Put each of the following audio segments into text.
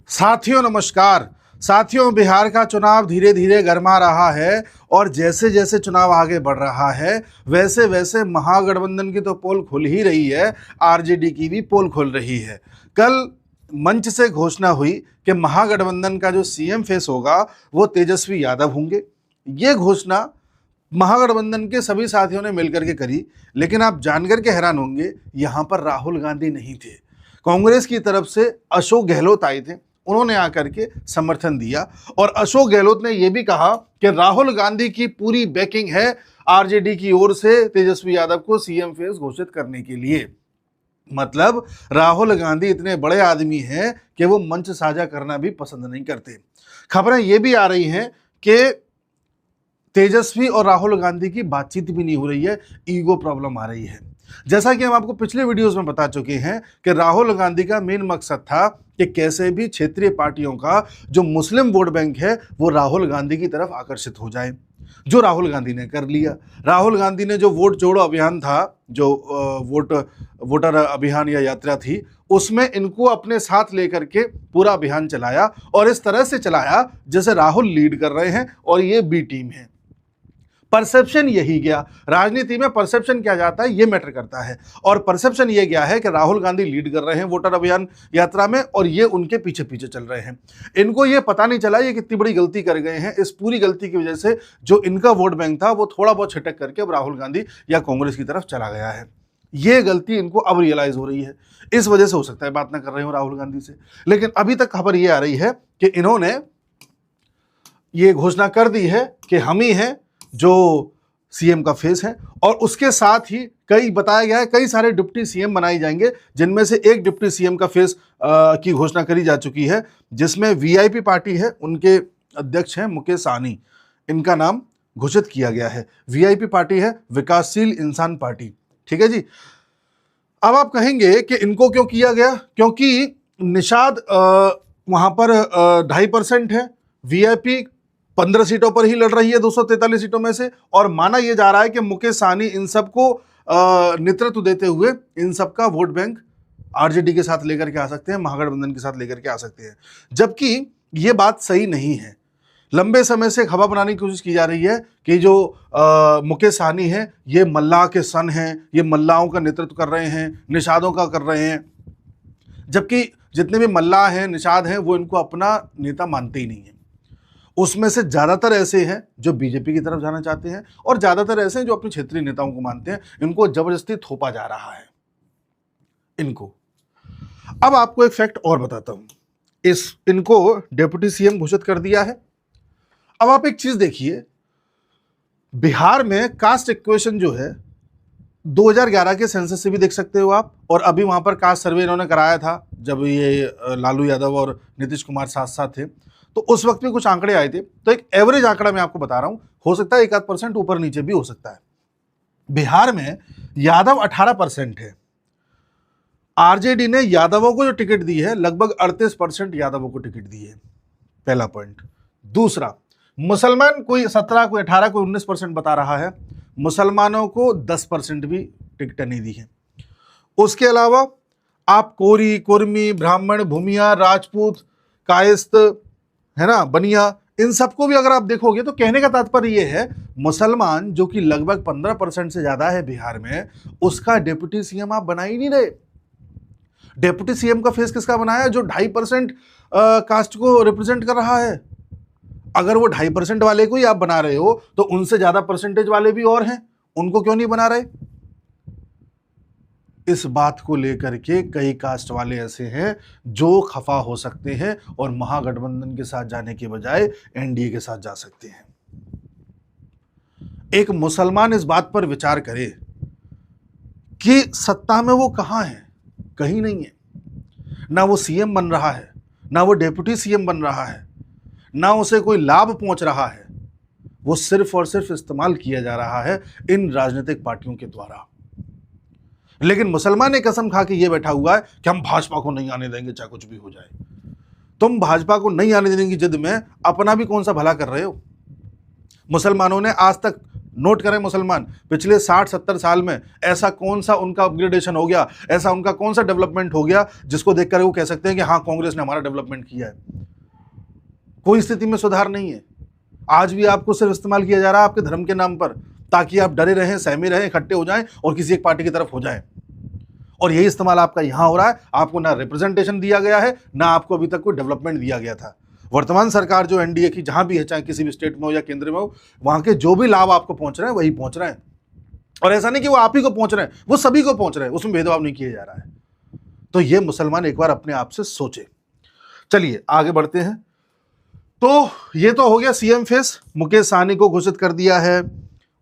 साथियों नमस्कार। साथियों, बिहार का चुनाव धीरे धीरे गरमा रहा है और जैसे जैसे चुनाव आगे बढ़ रहा है वैसे वैसे महागठबंधन की तो पोल खुल ही रही है, आरजेडी की भी पोल खुल रही है। कल मंच से घोषणा हुई कि महागठबंधन का जो सीएम फेस होगा वो तेजस्वी यादव होंगे। ये घोषणा महागठबंधन के सभी साथियों ने मिलकर के करी, लेकिन आप जानकर के हैरान होंगे, यहां पर राहुल गांधी नहीं थे। कांग्रेस की तरफ से अशोक गहलोत आए थे, उन्होंने आकर के समर्थन दिया और अशोक गहलोत ने यह भी कहा कि राहुल गांधी की पूरी बैकिंग है आरजेडी की ओर से तेजस्वी यादव को सीएम फेस घोषित करने के लिए। मतलब राहुल गांधी इतने बड़े आदमी हैं कि वो मंच साझा करना भी पसंद नहीं करते। खबरें ये भी आ रही हैं कि तेजस्वी और राहुल गांधी की बातचीत भी नहीं हो रही है, ईगो प्रॉब्लम आ रही है। जैसा कि हम आपको पिछले वीडियोस में बता चुके हैं कि राहुल गांधी का मेन मकसद था कि कैसे भी क्षेत्रीय पार्टियों का जो मुस्लिम वोट बैंक है वो राहुल गांधी की तरफ आकर्षित हो जाए, जो राहुल गांधी ने कर लिया। राहुल गांधी ने जो वोट जोड़ो अभियान था, जो वोटर अभियान या यात्रा थी, उसमें इनको अपने साथ लेकर के पूरा अभियान चलाया और इस तरह से चलाया जैसे राहुल लीड कर रहे हैं और ये बी टीम है। परसेप्शन यही गया। राजनीति में परसेप्शन क्या जाता है ये मैटर करता है, और परसेप्शन ये गया है कि राहुल गांधी लीड कर रहे हैं वोटर अभियान यात्रा में और ये उनके पीछे पीछे चल रहे हैं। इनको ये पता नहीं चला ये कितनी बड़ी गलती कर गए हैं। इस पूरी गलती की वजह से जो इनका वोट बैंक था वो थोड़ा बहुत छिटक करके अब राहुल गांधी या कांग्रेस की तरफ चला गया है। ये गलती इनको अब रियलाइज हो रही है, इस वजह से हो सकता है बात ना कर रहे हो राहुल गांधी से। लेकिन अभी तक खबर ये आ रही है कि इन्होंने ये घोषणा कर दी है कि हम ही हैं जो सीएम का फेस है, और उसके साथ ही कई बताया गया है कई सारे डिप्टी सीएम बनाए जाएंगे, जिनमें से एक डिप्टी सीएम का फेस की घोषणा करी जा चुकी है, जिसमें वीआईपी पार्टी है, उनके अध्यक्ष हैं मुकेश सहनी, इनका नाम घोषित किया गया है। वीआईपी पार्टी है विकासशील इंसान पार्टी। ठीक है जी। अब आप कहेंगे कि इनको क्यों किया गया, क्योंकि निषाद वहां पर 2.5% है, वीआईपी 15 सीटों पर ही लड़ रही है 243 सीटों में से, और माना यह जा रहा है कि मुकेश सहनी इन सबको नेतृत्व देते हुए इन सबका वोट बैंक आरजेडी के साथ लेकर के आ सकते हैं, महागठबंधन के साथ लेकर के आ सकते हैं, जबकि यह बात सही नहीं है। लंबे समय से खबर बनाने की कोशिश की जा रही है कि जो मुकेश सहनी है ये मल्लाह के सन हैं, ये मल्लाहों का नेतृत्व कर रहे हैं, निषादों का कर रहे हैं, जबकि जितने भी मल्लाह हैं, निषाद हैं, वो इनको अपना नेता मानते ही नहीं है। उसमें से ज़्यादातर ऐसे हैं जो बीजेपी की तरफ जाना चाहते हैं और ज़्यादातर ऐसे हैं जो अपने क्षेत्रीय नेताओं को मानते हैं। इनको जबरदस्ती थोपा जा रहा है इनको। अब आपको एक फैक्ट और बताता हूं, इनको डिप्टी सीएम घोषित कर दिया है। अब आप एक चीज देखिए, बिहार में कास्ट इक्वेशन जो है 2011 के सेंसस से भी देख सकते हो आप, और अभी वहां पर कास्ट सर्वे इन्होंने कराया था जब ये लालू यादव और नीतीश कुमार साथ साथ थे, तो उस वक्त में कुछ आंकड़े आए थे। तो एक एवरेज आंकड़ा मैं आपको बता रहा हूं, हो सकता है 1-8% ऊपर नीचे भी हो सकता है। बिहार में यादव 18% है। आरजेडी ने यादवों को जो टिकट दी है लगभग 38% यादवों को टिकट दी है, पहला पॉइंट। दूसरा, मुसलमान कोई 17, कोई 18, कोई 19% बता रहा है, मुसलमानों को 10% भी टिकट नहीं दी है। उसके अलावा आप कोरी, कुर्मी, ब्राह्मण, भूमिया, राजपूत, कायस्थ, है ना, बनिया, इन सबको भी अगर आप देखोगे तो कहने का तात्पर्य यह है, मुसलमान जो कि लगभग 15% से ज्यादा है बिहार में, उसका डिप्टी सीएम आप बना ही नहीं रहे। डिप्टी सीएम का फेस किसका बनाया, जो 2.5% कास्ट को रिप्रेजेंट कर रहा है। अगर वो 2.5% वाले को ही आप बना रहे हो तो उनसे ज्यादा परसेंटेज वाले भी और हैं, उनको क्यों नहीं बना रहे? इस बात को लेकर के कई कास्ट वाले ऐसे हैं जो खफा हो सकते हैं और महागठबंधन के साथ जाने के बजाय एनडीए के साथ जा सकते हैं। एक मुसलमान इस बात पर विचार करे कि सत्ता में वो कहां है, कहीं नहीं है। ना वो सीएम बन रहा है, ना वो डिप्टी सीएम बन रहा है, ना उसे कोई लाभ पहुंच रहा है। वो सिर्फ और सिर्फ इस्तेमाल किया जा रहा है इन राजनीतिक पार्टियों के द्वारा। लेकिन मुसलमान ने कसम खा के ये बैठा हुआ है कि हम भाजपा को नहीं आने देंगे चाहे कुछ भी हो जाए। तुम भाजपा को नहीं आने देने की जिद में अपना भी कौन सा भला कर रहे हो? मुसलमानों ने आज तक नोट करें मुसलमान, पिछले 60-70 साल में ऐसा कौन सा उनका अपग्रेडेशन हो गया, ऐसा उनका कौन सा डेवलपमेंट हो गया जिसको देखकर वो कह सकते हैं कि हाँ कांग्रेस ने हमारा डेवलपमेंट किया है। कोई स्थिति में सुधार नहीं है। आज भी आपको सिर्फ इस्तेमाल किया जा रहा है आपके धर्म के नाम पर, ताकि आप डरे रहें, सहमे रहें, इकट्ठे हो जाएं और किसी एक पार्टी की तरफ हो जाएं। और यही इस्तेमाल आपका यहां हो रहा है। आपको ना रिप्रेजेंटेशन दिया गया है, ना आपको अभी तक कोई डेवलपमेंट दिया गया था। वर्तमान सरकार जो एनडीए की जहां भी है, चाहे किसी भी स्टेट में हो या केंद्र में हो, वहां के जो भी लाभ आपको पहुंच रहे हैं वही पहुंच रहे हैं। और ऐसा नहीं कि वो आप ही को पहुंच रहे हैं, वो सभी को पहुंच रहे हैं, उसमें भेदभाव नहीं किया जा रहा है। तो ये मुसलमान एक बार अपने आप से सोचे। चलिए आगे बढ़ते हैं। तो ये तो हो गया सीएम फेस, मुकेश सहनी को घोषित कर दिया है,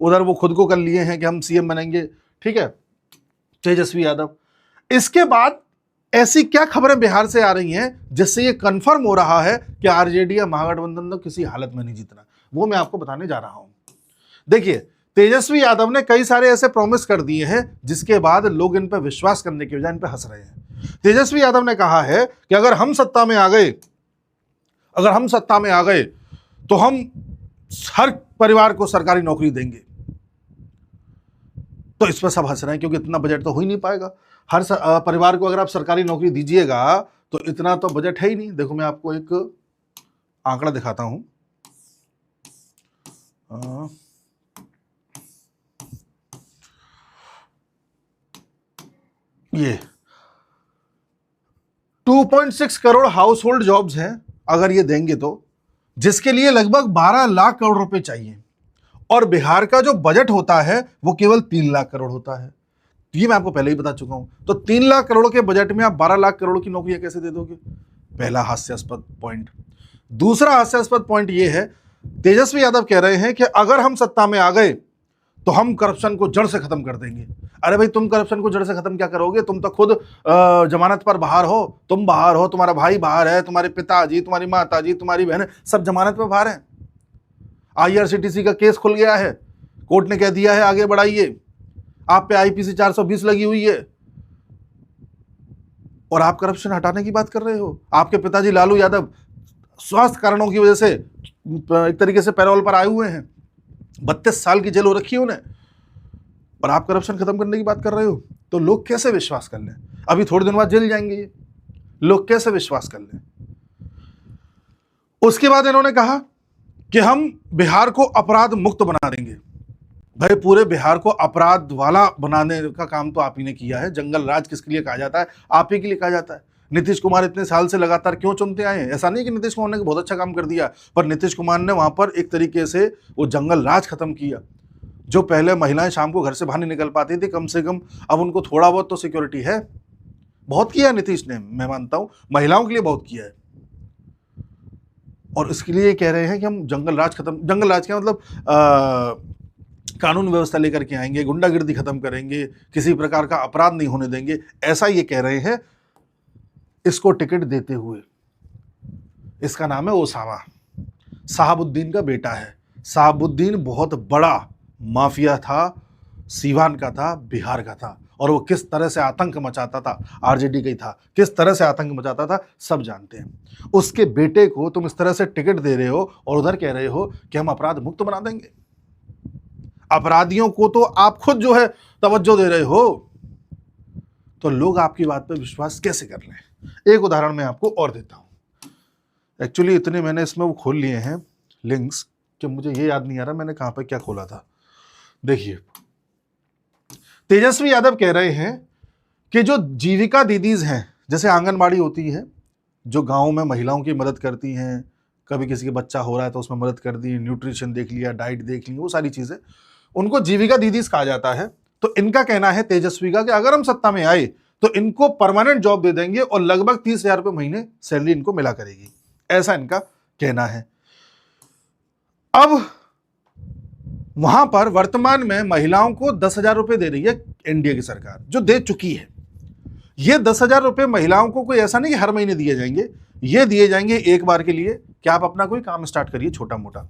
उधर वो खुद को कर लिए हैं कि हम सीएम बनेंगे, ठीक है, तेजस्वी यादव। इसके बाद ऐसी क्या खबरें बिहार से आ रही हैं जिससे ये कंफर्म हो रहा है कि आरजेडी या महागठबंधन तो किसी हालत में नहीं जीतना, वो मैं आपको बताने जा रहा हूं। देखिए, तेजस्वी यादव ने कई सारे ऐसे प्रॉमिस कर दिए हैं जिसके बाद लोग इन पर विश्वास करने के बजाय इन पर हंस रहे हैं। तेजस्वी यादव ने कहा है कि अगर हम सत्ता में आ गए तो हम हर परिवार को सरकारी नौकरी देंगे। तो इस पर सब हंस रहे हैं क्योंकि इतना बजट तो हो ही नहीं पाएगा। हर परिवार को अगर आप सरकारी नौकरी दीजिएगा तो इतना तो बजट है ही नहीं। देखो मैं आपको एक आंकड़ा दिखाता हूं। ये 2.6 करोड़ हाउस होल्ड जॉब्स हैं अगर ये देंगे तो, जिसके लिए लगभग 12 लाख करोड़ रुपए चाहिए। और बिहार का जो बजट होता है वो केवल 3 लाख करोड़ होता है। ये मैं आपको पहले ही बता चुका हूं। तो 3 लाख करोड़ के बजट में आप 12 लाख करोड़ की नौकरियां कैसे दे दोगे? पहला हास्यास्पद पॉइंट। दूसरा हास्यास्पद पॉइंट ये है, तेजस्वी यादव कह रहे हैं कि अगर हम सत्ता में आ गए तो हम करप्शन को जड़ से खत्म कर देंगे। अरे भाई, तुम करप्शन को जड़ से खत्म क्या करोगे? तुम तो खुद जमानत पर बाहर हो, तुम बाहर हो, तुम्हारा भाई बाहर है, तुम्हारे पिताजी, तुम्हारी माताजी, तुम्हारी बहन सब जमानत पर बाहर हैं। IRCTC का केस खुल गया है, कोर्ट ने कह दिया है आगे बढ़ाइए, आप पे IPC 420 लगी हुई है और आप करप्शन हटाने की बात कर रहे हो। आपके पिताजी लालू यादव स्वास्थ्य कारणों की वजह से एक तरीके से पैरोल पर आए हुए हैं, 32 साल की जेल हो रखी है उन्हें, और आप करप्शन खत्म करने की बात कर रहे हो। तो लोग कैसे विश्वास कर लें? अभी थोड़े दिन बाद जेल जाएंगे ये, लोग कैसे विश्वास कर लें? उसके बाद इन्होंने कहा कि हम बिहार को अपराध मुक्त बना देंगे। भाई, पूरे बिहार को अपराध वाला बनाने का काम तो आप ही ने किया है। जंगल राज किसके लिए कहा जाता है? आप ही के लिए कहा जाता है। नीतीश कुमार इतने साल से लगातार क्यों चुनते आए हैं? ऐसा नहीं कि नीतीश कुमार ने बहुत अच्छा काम कर दिया, पर नीतीश कुमार ने वहां पर एक तरीके से वो जंगल राज खत्म किया। जो पहले महिलाएं शाम को घर से बाहर नहीं निकल पाती थी, कम से कम अब उनको थोड़ा बहुत तो सिक्योरिटी है। बहुत किया नीतीश ने, मैं मानता हूं, महिलाओं के लिए बहुत किया है। और इसके लिए कह रहे हैं कि हम जंगल राज क्या मतलब कानून व्यवस्था लेकर के आएंगे, गुंडागिर्दी खत्म करेंगे, किसी प्रकार का अपराध नहीं होने देंगे, ऐसा ये कह रहे हैं इसको टिकट देते हुए। इसका नाम है ओसामा, साहबुद्दीन का बेटा है। साहबुद्दीन बहुत बड़ा माफिया था, सीवान का था, बिहार का था, और वो किस तरह से आतंक मचाता था, आरजेडी का ही था, किस तरह से आतंक मचाता था सब जानते हैं। उसके बेटे को तुम इस तरह से टिकट दे रहे हो और उधर कह रहे हो कि हम अपराध मुक्त बना देंगे। अपराधियों को तो आप खुद जो है तवज्जो दे रहे हो, तो लोग आपकी बात पर विश्वास कैसे कर लें? एक उदाहरण मैं आपको और देता हूं। एक्चुअली इतने मैंने इसमें वो खोल लिए हैं लिंक्स कि मुझे ये याद नहीं आ रहा मैंने कहां पर क्या खोला था। देखिए, तेजस्वी यादव कह रहे हैं कि जो जीविका दीदीज हैं, जैसे आंगनबाड़ी होती है जो गांव में महिलाओं की मदद करती हैं, कभी किसी का बच्चा हो रहा है तो उसमें मदद कर दी, न्यूट्रिशन देख लिया, डाइट देख ली, वो सारी चीजें, उनको जीविका दीदीज कहा जाता है। तो इनका कहना है तेजस्वी का कि अगर हम सत्ता में आए तो इनको परमानेंट जॉब दे देंगे और लगभग 30,000 रुपये महीने सैलरी इनको मिला करेगी, ऐसा इनका कहना है। अब वहां पर वर्तमान में महिलाओं को 10,000 रुपये दे रही है एनडीए की सरकार, जो दे चुकी है। ये 10,000 रुपये महिलाओं को कोई ऐसा नहीं कि हर महीने दिए जाएंगे, ये दिए जाएंगे एक बार के लिए कि आप अपना कोई काम स्टार्ट करिए छोटा मोटा।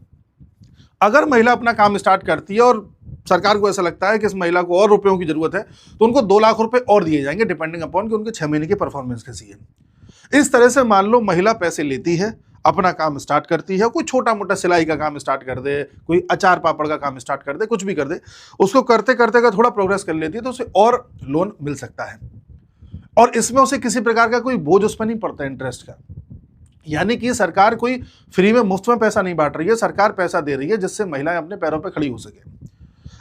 अगर महिला अपना काम स्टार्ट करती है और सरकार को ऐसा लगता है कि इस महिला को और रुपयों की जरूरत है तो उनको 2 लाख रुपए और दिए जाएंगे, डिपेंडिंग अपॉन कि उनके 6 महीने की परफॉर्मेंस कैसी है। इस तरह से मान लो महिला पैसे लेती है, अपना काम स्टार्ट करती है, कोई छोटा मोटा सिलाई का काम स्टार्ट कर दे, कोई अचार पापड़ का काम स्टार्ट कर दे, कुछ भी कर दे, उसको करते करते अगर थोड़ा प्रोग्रेस कर लेती है तो उसे और लोन मिल सकता है। और इसमें उसे किसी प्रकार का कोई बोझ उस पर नहीं पड़ता इंटरेस्ट का। यानी कि सरकार कोई फ्री में मुफ्त में पैसा नहीं बांट रही है, सरकार पैसा दे रही है जिससे महिलाएं अपने पैरों पर खड़ी हो सके।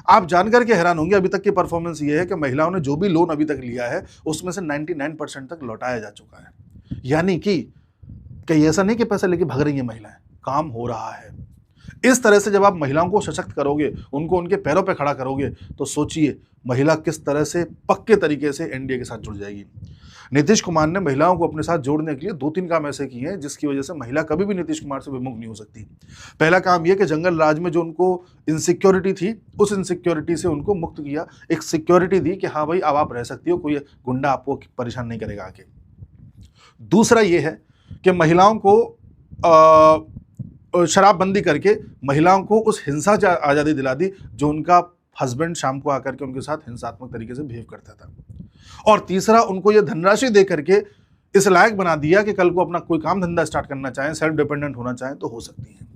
आप जानकर के हैरान होंगे, अभी तक की परफॉर्मेंस ये है कि महिलाओं ने जो भी लोन अभी तक लिया है उसमें से 99% तक लौटाया जा चुका है। यानी कि ऐसा नहीं कि पैसा लेके भाग रही है महिलाएं, काम हो रहा है। इस तरह से जब आप महिलाओं को सशक्त करोगे, उनको उनके पैरों पर खड़ा करोगे, तो सोचिए महिला किस तरह से पक्के तरीके से एनडीए के साथ जुड़ जाएगी। नीतीश कुमार ने महिलाओं को अपने साथ जोड़ने के लिए 2-3 काम ऐसे किए हैं जिसकी वजह से महिला कभी भी नीतीश कुमार से विमुख नहीं हो सकती। पहला काम यह कि जंगल राज में जो उनको इनसिक्योरिटी थी, उस इनसिक्योरिटी से उनको मुक्त किया, एक सिक्योरिटी दी कि हाँ भाई अब आप रह सकती हो, कोई गुंडा आपको परेशान नहीं करेगा आके। दूसरा ये है कि महिलाओं को शराबबंदी करके महिलाओं को उस हिंसा से आज़ादी दिला दी जो उनका हस्बैंड शाम को आकर के उनके साथ हिंसात्मक तरीके से बिहेव करता था। और तीसरा, उनको ये धनराशि दे करके इस लायक बना दिया कि कल को अपना कोई काम धंधा स्टार्ट करना चाहें, सेल्फ डिपेंडेंट होना चाहें तो हो सकती हैं।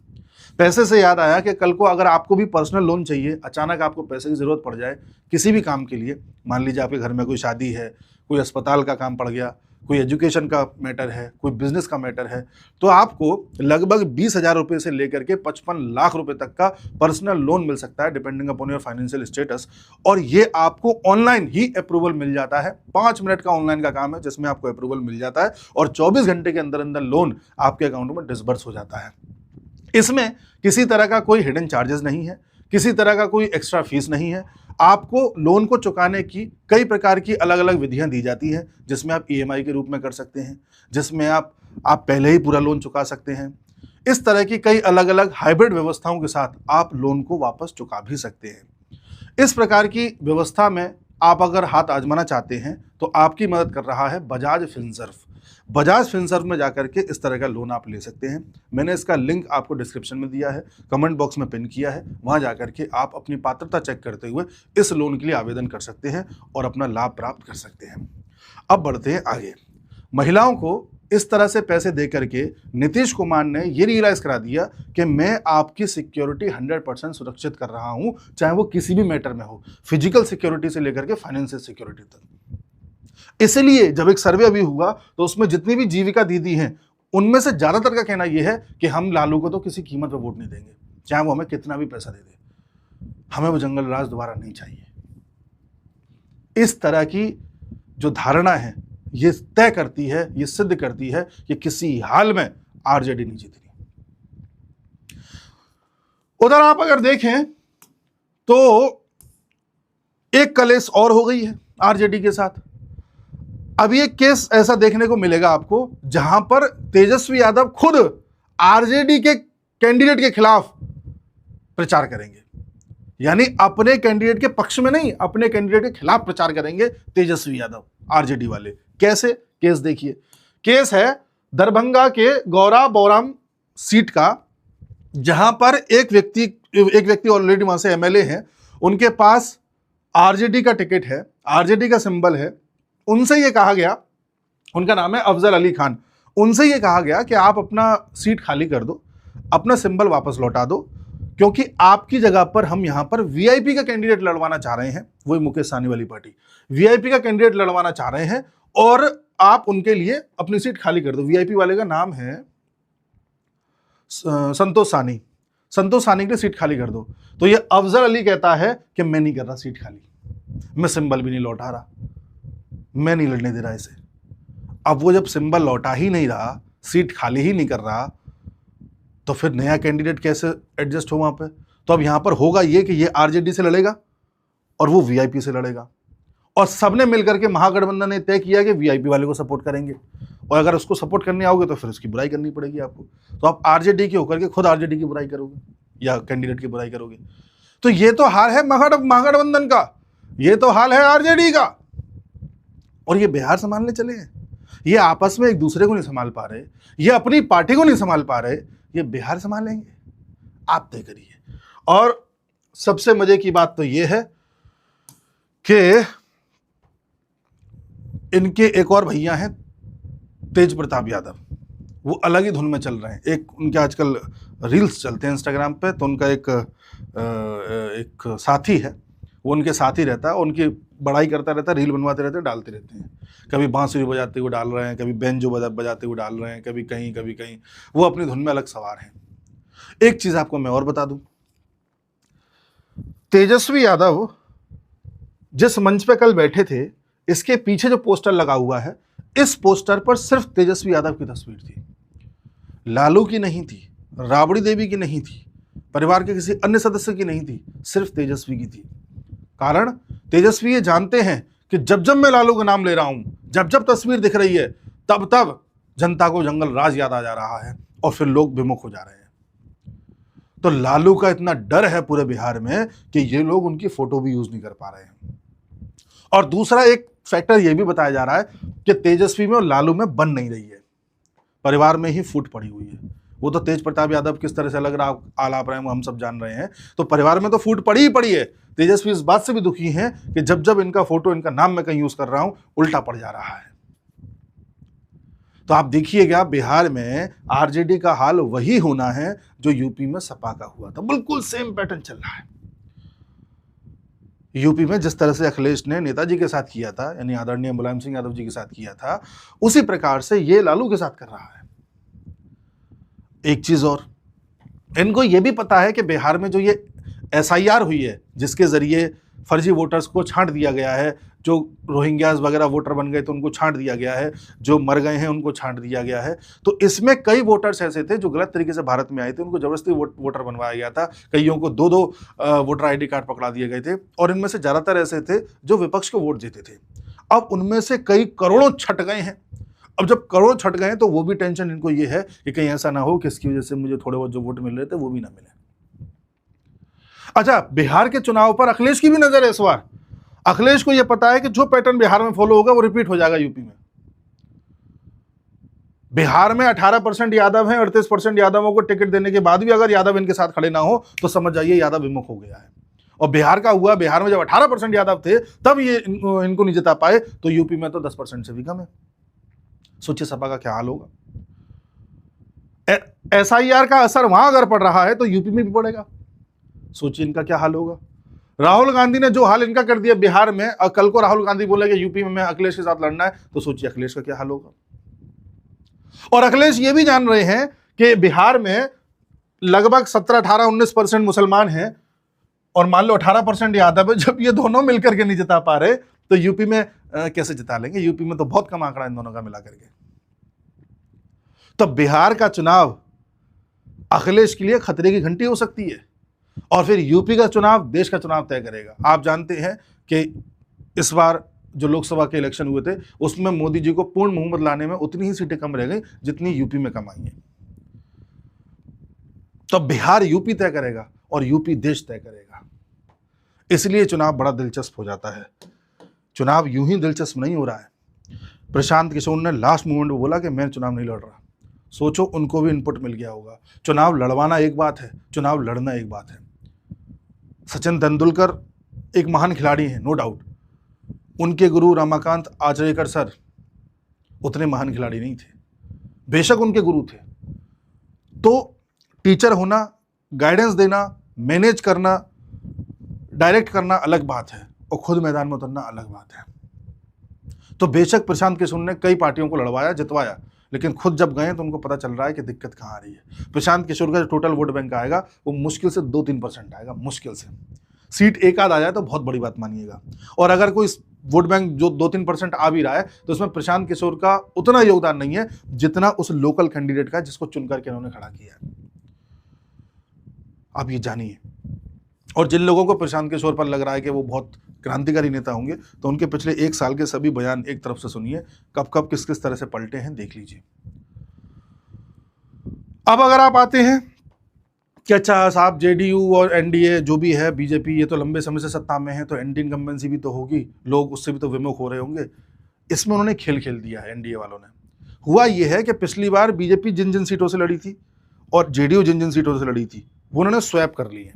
पैसे से याद आया कि कल को अगर आपको भी पर्सनल लोन चाहिए, अचानक आपको पैसे की ज़रूरत पड़ जाए किसी भी काम के लिए, मान लीजिए आपके घर में कोई शादी है, कोई अस्पताल का काम पड़ गया, कोई एजुकेशन का मैटर है, कोई बिजनेस का मैटर है, तो आपको लगभग 20,000 रुपये से लेकर के 55 लाख रुपए तक का पर्सनल लोन मिल सकता है depending upon your financial status. और ये आपको ऑनलाइन ही अप्रूवल मिल जाता है। 5 मिनट का ऑनलाइन का काम है जिसमें आपको अप्रूवल मिल जाता है और 24 घंटे के अंदर अंदर लोन आपके अकाउंट में डिसबर्स हो जाता है। इसमें किसी तरह का कोई हिडन चार्जेस नहीं है, किसी तरह का कोई एक्स्ट्रा फीस नहीं है। आपको लोन को चुकाने की कई प्रकार की अलग अलग विधियां दी जाती हैं, जिसमें आप ईएमआई के रूप में कर सकते हैं, जिसमें आप पहले ही पूरा लोन चुका सकते हैं। इस तरह की कई अलग अलग हाइब्रिड व्यवस्थाओं के साथ आप लोन को वापस चुका भी सकते हैं। इस प्रकार की व्यवस्था में आप अगर हाथ आजमाना चाहते हैं तो आपकी मदद कर रहा है बजाज फिनसर्व। बजाज फिनसर्व में जाकर के इस तरह का लोन आप ले सकते हैं। मैंने इसका लिंक आपको डिस्क्रिप्शन में दिया है, कमेंट बॉक्स में पिन किया है, वहां जाकर के आप अपनी पात्रता चेक करते हुए इस लोन के लिए आवेदन कर सकते हैं और अपना लाभ प्राप्त कर सकते हैं। अब बढ़ते हैं आगे। महिलाओं को इस तरह से पैसे दे करके नीतीश कुमार ने ये रियलाइज करा दिया कि मैं आपकी सिक्योरिटी 100% सुरक्षित कर रहा हूं, चाहे वो किसी भी मैटर में हो, फिजिकल सिक्योरिटी से लेकर के फाइनेंशियल सिक्योरिटी तक। इसलिए जब एक सर्वे अभी हुआ तो उसमें जितनी भी जीविका दीदी हैं उनमें से ज्यादातर का कहना यह है कि हम लालू को तो किसी कीमत पर वोट नहीं देंगे, चाहे वो हमें कितना भी पैसा दे दे, हमें वो जंगल राज दोबारा नहीं चाहिए। इस तरह की जो धारणा है ये तय करती है, ये सिद्ध करती है कि किसी हाल में आरजेडी नहीं जीतनी। उधर आप अगर देखें तो एक कलेश और हो गई है आरजेडी के साथ। अब ये केस ऐसा देखने को मिलेगा आपको जहां पर तेजस्वी यादव खुद आरजेडी के कैंडिडेट के खिलाफ प्रचार करेंगे, यानी अपने कैंडिडेट के पक्ष में नहीं, अपने कैंडिडेट के खिलाफ प्रचार करेंगे तेजस्वी यादव आरजेडी वाले। कैसे? केस देखिए। केस है दरभंगा के गौरा बौराम सीट का, जहां पर एक व्यक्ति ऑलरेडी वहां से एमएलए हैं, उनके पास आरजेडी का टिकट है, आरजेडी का सिंबल है। उनसे ये कहा गया, उनका नाम है अफजल अली खान, उनसे ये कहा गया कि आप अपना सीट खाली कर दो, अपना सिंबल वापस लौटा दो, क्योंकि आपकी जगह पर हम यहां पर वीआईपी का कैंडिडेट लड़वाना चाह रहे हैं। वही मुकेश सहनी वाली पार्टी वीआईपी का कैंडिडेट लड़वाना चाह रहे हैं और आप उनके लिए अपनी सीट खाली कर दो। वीआईपी वाले का नाम है संतोष सानी, संतोष सानी की सीट खाली कर दो। तो ये अफजल अली कहता है कि मैं नहीं कर रहा सीट खाली, मैं सिंबल भी नहीं लौटा रहा, मैं नहीं लड़ने दे रहा इसे। अब वो जब सिंबल लौटा ही नहीं रहा, सीट खाली ही नहीं कर रहा, तो फिर नया कैंडिडेट कैसे एडजस्ट हो वहां पे? तो अब यहां पर होगा ये कि ये आरजेडी से लड़ेगा और वो वीआईपी से लड़ेगा, और सबने मिलकर के महागठबंधन ने तय किया कि वीआईपी वाले को सपोर्ट करेंगे, और अगर उसको सपोर्ट करने आओगे तो फिर उसकी बुराई करनी पड़ेगी आपको। तो आप आरजेडी के होकर के खुद आरजेडी की बुराई करोगे या कैंडिडेट की बुराई करोगे। तो ये तो हाल है महागठबंधन का, ये तो हाल है आरजेडी का। और ये बिहार संभालने चले हैं, ये आपस में एक दूसरे को नहीं संभाल पा रहे, ये अपनी पार्टी को नहीं संभाल पा रहे, ये बिहार संभालेंगे? आप तय करिए। और सबसे मजे की बात तो ये है कि इनके एक और भैया हैं तेज प्रताप यादव, वो अलग ही धुन में चल रहे हैं। एक उनके आजकल रील्स चलते हैं इंस्टाग्राम पे, तो उनका एक साथी है, वो उनके साथ ही रहता है, उनकी बड़ाई करता रहता है, रील बनवाते रहते हैं, डालते रहते हैं। कभी बांसुरी बजाते हुए डाल रहे हैं, कभी बेंजो बजाते हुए डाल रहे हैं, कभी कहीं, वो अपनी धुन में अलग सवार हैं। एक चीज़ आपको मैं और बता दूं, तेजस्वी यादव जिस मंच पे कल बैठे थे, इसके पीछे जो पोस्टर लगा हुआ है, इस पोस्टर पर सिर्फ तेजस्वी यादव की तस्वीर थी, लालू की नहीं थी, राबड़ी देवी की नहीं थी, परिवार के किसी अन्य सदस्य की नहीं थी, सिर्फ तेजस्वी की थी। कारण तेजस्वी ये जानते हैं कि जब जब मैं लालू का नाम ले रहा हूं, जब जब तस्वीर दिख रही है, तब तब जनता को जंगल राज याद आ जा रहा है और फिर लोग विमुख हो जा रहे हैं। तो लालू का इतना डर है पूरे बिहार में कि ये लोग उनकी फोटो भी यूज नहीं कर पा रहे हैं। और दूसरा एक फैक्टर यह भी बताया जा रहा है कि तेजस्वी में और लालू में बन नहीं रही है, परिवार में ही फूट पड़ी हुई है। वो तो तेज प्रताप यादव किस तरह से अलग आलाप रहे हैं वो हम सब जान रहे हैं, तो परिवार में तो फूट पड़ी ही पड़ी है। तेजस्वी इस बात से भी दुखी हैं कि जब जब इनका फोटो, इनका नाम मैं कहीं यूज कर रहा हूं, उल्टा पड़ जा रहा है। तो आप देखिएगा बिहार में आरजेडी का हाल वही होना है जो यूपी में सपा का हुआ था, बिल्कुल सेम पैटर्न चल रहा है। यूपी में जिस तरह से अखिलेश ने नेताजी के साथ किया था, यानी आदरणीय मुलायम सिंह यादव जी के साथ किया था, उसी प्रकार से ये लालू के साथ कर रहा है। एक चीज और, इनको ये भी पता है कि बिहार में जो ये एसआईआर हुई है, जिसके जरिए फर्जी वोटर्स को छांट दिया गया है, जो रोहिंग्यास वगैरह वोटर बन गए तो उनको छांट दिया गया है, जो मर गए हैं उनको छांट दिया गया है। तो इसमें कई वोटर्स ऐसे थे जो गलत तरीके से भारत में आए थे, उनको जबरदस्ती वोटर बनवाया गया था। कईयों को दो दो वोटर आईडी कार्ड पकड़ा दिए गए थे, और इनमें से ज़्यादातर ऐसे थे जो विपक्ष को वोट देते थे। अब उनमें से कई करोड़ों छट गए हैं। अब जब करोड़ छट गए तो वो भी टेंशन इनको ये है कि कहीं ऐसा ना हो कि इसकी वजह से मुझे थोड़े बहुत जो वोट मिल रहे थे वो भी ना मिले। अच्छा, बिहार के चुनाव पर अखिलेश की भी नजर है इस बार। अखिलेश को यह पता है कि जो पैटर्न बिहार में फॉलो होगा वो रिपीट हो जाएगा यूपी में। बिहार में 18% यादव हैं, 38% यादवों को टिकट देने के बाद भी अगर यादव इनके साथ खड़े ना हो तो समझ जाइए यादव विमुख हो गया है। और बिहार का हुआ, बिहार में जब 18% यादव थे तब ये इनको नहीं जिता पाए, तो यूपी में तो 10% से भी कम है। सोचिए सपा का क्या हाल होगा। एसआईआर का असर वहां अगर पड़ रहा है तो यूपी में भी पड़ेगा। सोचिए इनका क्या हाल होगा। राहुल गांधी ने जो हाल इनका कर दिया बिहार में, और कल को राहुल गांधी बोले कि यूपी में मैं अखिलेश के साथ लड़ना है, तो सोचिए अखिलेश का क्या हाल होगा। और अखिलेश ये भी जान रहे हैं कि बिहार में लगभग 17, 18, 19% मुसलमान हैं, और मान लो 18% यादव है। जब ये दोनों मिलकर के नहीं जिता पा रहे तो यूपी में कैसे जिता लेंगे। यूपी में तो बहुत कम आंकड़ा इन दोनों का मिला करके। तो बिहार का चुनाव अखिलेश के लिए खतरे की घंटी हो सकती है, और फिर यूपी का चुनाव देश का चुनाव तय करेगा। आप जानते हैं कि इस बार जो लोकसभा के इलेक्शन हुए थे उसमें मोदी जी को पूर्ण बहुमत लाने में उतनी ही सीटें कम रह गई जितनी यूपी में कम आई हैं। तो बिहार यूपी तय करेगा और यूपी देश तय करेगा। इसलिए चुनाव बड़ा दिलचस्प हो जाता है। चुनाव यूं ही दिलचस्प नहीं हो रहा है। प्रशांत किशोर ने लास्ट मोमेंट में बोला कि मैं चुनाव नहीं लड़ रहा। सोचो उनको भी इनपुट मिल गया होगा। चुनाव लड़वाना एक बात है, चुनाव लड़ना एक बात है। सचिन तेंदुलकर एक महान खिलाड़ी हैं, नो डाउट। उनके गुरु रमाकांत आचरेकर सर उतने महान खिलाड़ी नहीं थे, बेशक उनके गुरु थे। तो टीचर होना, गाइडेंस देना, मैनेज करना, डायरेक्ट करना अलग बात है, और खुद मैदान में उतरना अलग बात है। तो बेशक प्रशांत किशोर ने कई पार्टियों को लड़वाया, जितवाया, लेकिन खुद जब गए तो उनको पता चल रहा है कि दिक्कत कहाँ आ रही है। प्रशांत किशोर का जो टोटल वोट बैंक आएगा वो मुश्किल से 2-3% आएगा, मुश्किल से। सीट एक आध आ जाए तो बहुत बड़ी बात मानिएगा। और अगर कोई वोट बैंक जो 2-3% आ भी रहा है तो उसमें प्रशांत किशोर का उतना योगदान नहीं है जितना उस लोकल कैंडिडेट का जिसको चुन करके उन्होंने खड़ा किया है। आप ये जानिए। और जिन लोगों को प्रशांत किशोर पर लग रहा है कि वो बहुत क्रांतिकारी नेता होंगे, तो उनके पिछले 1 साल के सभी बयान एक तरफ से सुनिए, कब कब किस किस तरह से पलटे हैं देख लीजिए। अब अगर आप आते हैं कि अच्छा साहब जेडीयू और एनडीए जो भी है, बीजेपी, ये तो लंबे समय से सत्ता में है, तो एंटी इनकम्बेंसी भी तो होगी, लोग उससे भी तो विमुख हो रहे होंगे। इसमें उन्होंने खेल खेल दिया है एनडीए वालों ने। हुआ ये है कि पिछली बार बीजेपी जिन जिन सीटों से लड़ी थी और जेडीयू जिन जिन सीटों से लड़ी थी वो उन्होंने स्वैप कर ली है।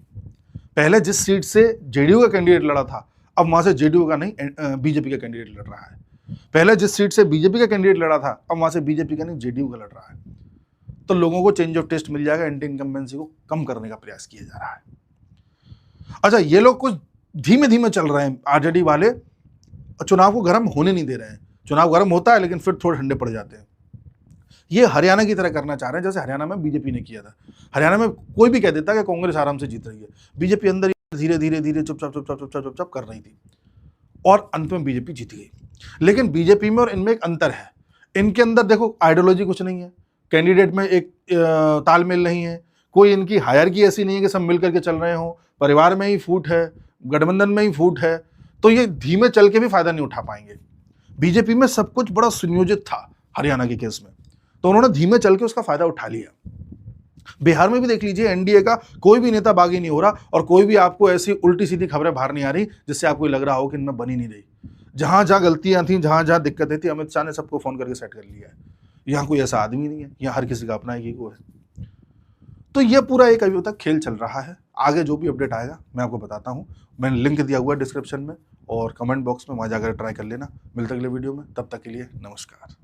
पहले जिस सीट से जेडीयू का कैंडिडेट लड़ा था, अब वहां से जेडीयू का नहीं बीजेपी का कैंडिडेट लड़ रहा है। पहले जिस सीट से बीजेपी का कैंडिडेट लड़ा था, अब वहां से बीजेपी का नहीं जेडीयू का लड़ रहा है। तो लोगों को चेंज ऑफ टेस्ट मिल जाएगा, एंटी इनकम्बेंसी को कम करने का प्रयास किया जा रहा है। अच्छा, ये लोग कुछ धीमे धीमे चल रहे हैं, आरजेडी वाले चुनाव को गर्म होने नहीं दे रहे हैं। चुनाव गर्म होता है लेकिन फिर थोड़े ठंडे पड़ जाते हैं। ये हरियाणा की तरह करना चाह रहे हैं जैसे हरियाणा में बीजेपी ने किया था। हरियाणा में कोई भी कह देता कि कांग्रेस आराम से जीत रही है, बीजेपी अंदर ही धीरे धीरे धीरे चुपचाप कर रही थी और अंत में बीजेपी जीत गई। लेकिन बीजेपी में और इनमें एक अंतर है, इनके अंदर देखो आइडियोलॉजी कुछ नहीं है, कैंडिडेट में एक तालमेल नहीं है, कोई इनकी हायरकी ऐसी नहीं है कि सब मिलकर के चल रहे हो, परिवार में ही फूट है, गठबंधन में ही फूट है, तो ये धीमे चल के भी फायदा नहीं उठा पाएंगे। बीजेपी में सब कुछ बड़ा सुनियोजित था हरियाणा के केस में, तो उन्होंने धीमे चल के उसका फायदा उठा लिया। बिहार में भी देख लीजिए, एनडीए का कोई भी नेता बागी नहीं हो रहा और कोई भी आपको ऐसी उल्टी सीधी खबरें बाहर नहीं आ रही जिससे आपको लग रहा हो कि इनमें बनी नहीं रही। जहां जहां गलतियां थी, जहां जहां दिक्कतें थी, अमित शाह ने सबको फोन करके सेट कर लिया है। यहाँ कोई ऐसा आदमी नहीं है, यहाँ हर किसी का अपना एक ईगो है। तो ये पूरा एक अभी तक खेल चल रहा है। आगे जो भी अपडेट आएगा मैं आपको बताता हूँ। मैंने लिंक दिया हुआ है डिस्क्रिप्शन में और कमेंट बॉक्स में, वहाँ जाकर ट्राई कर लेना। मिलते अगले वीडियो में, तब तक के लिए नमस्कार।